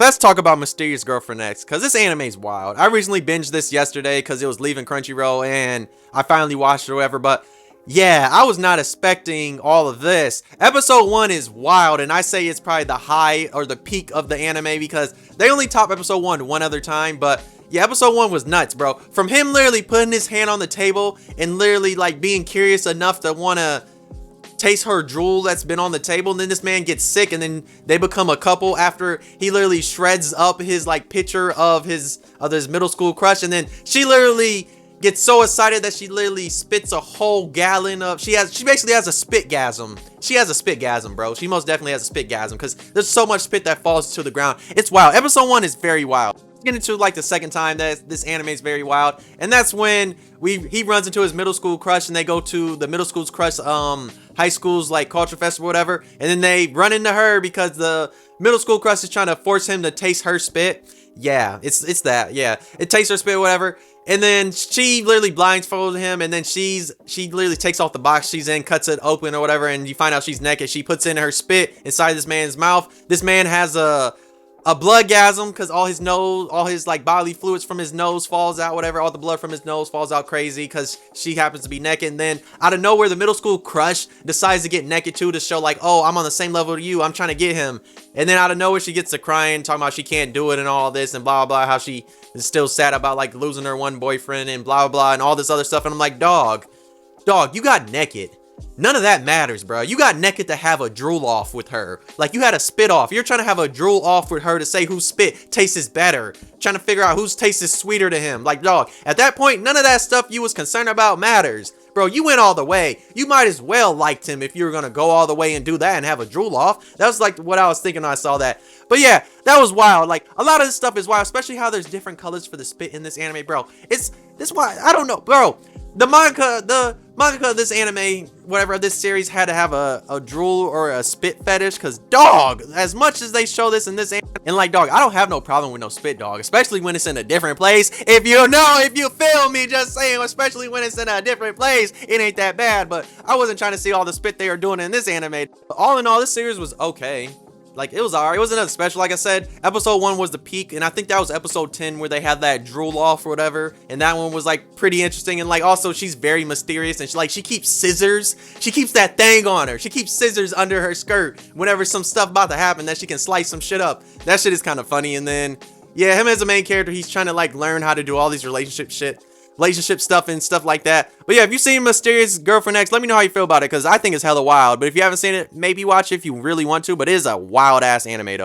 let's talk about Mysterious Girlfriend X, because this anime's wild. I recently binged this yesterday because it was leaving Crunchyroll, and I finally watched it or whatever, but yeah, I was not expecting all of this. Episode 1 is wild, and I say it's probably the high or the peak of the anime because they only top episode 1 one other time, but yeah, episode 1 was nuts, bro. From him literally putting his hand on the table and literally like being curious enough to want to taste her drool that's been on the table, and then this man gets sick, and then they become a couple after he literally shreds up his like picture of his middle school crush, and then she literally gets so excited that she literally spits a whole gallon of she basically has a spitgasm. She has a spitgasm, bro. She most definitely has a spitgasm because there's so much spit that falls to the ground. It's wild. Episode 1 is very wild. Get into like the second time that this anime is very wild, and that's when he runs into his middle school crush, and they go to the middle school's crush high school's like culture festival or whatever, and then they run into her because the middle school crush is trying to force him to taste her spit. Yeah, it's that. Yeah, it tastes her spit or whatever, and then she literally blindfolded him, and then she literally takes off the box she's in, cuts it open or whatever, and you find out she's naked. She puts in her spit inside this man's mouth. This man has a bloodgasm because all his like bodily fluids from his nose falls out, whatever. All the blood from his nose falls out crazy because she happens to be naked. And then out of nowhere, the middle school crush decides to get naked too, to show like, oh, I'm on the same level to you, I'm trying to get him. And then out of nowhere, she gets to crying, talking about she can't do it and all this and blah blah, how she is still sad about like losing her one boyfriend and blah blah and all this other stuff. And I'm like, dog, you got naked. None of that matters, bro. You got naked to have a drool off with her. Like, you had a spit off. You're trying to have a drool off with her to say whose spit tastes better. Trying to figure out whose taste is sweeter to him. Like, dog, at that point, none of that stuff you was concerned about matters. Bro, you went all the way. You might as well liked him if you were going to go all the way and do that and have a drool off. That was like what I was thinking when I saw that. But yeah, that was wild. Like, a lot of this stuff is wild, especially how there's different colors for the spit in this anime, bro. This why, I don't know, bro. The manga of this anime, whatever, this series had to have a drool or a spit fetish, because dog, as much as they show this in this anime, and like, dog, I don't have no problem with no spit, dog, especially when it's in a different place. If you feel me, just saying, especially when it's in a different place, it ain't that bad. But I wasn't trying to see all the spit they are doing in this anime. All in all, this series was okay. Like, it was alright. It wasn't nothing special. Like I said, episode 1 was the peak, and I think that was episode 10 where they had that drool off or whatever, and that one was like pretty interesting. And like, also, she's very mysterious, and she keeps scissors. She keeps that thing on her. She keeps scissors under her skirt whenever some stuff about to happen that she can slice some shit up. That shit is kind of funny. And then yeah, him as a main character, he's trying to like learn how to do all these relationship stuff and stuff like that. But yeah, if you've seen Mysterious Girlfriend X, let me know how you feel about it, because I think it's hella wild. But if you haven't seen it, maybe watch it if you really want to, but it is a wild ass anime though.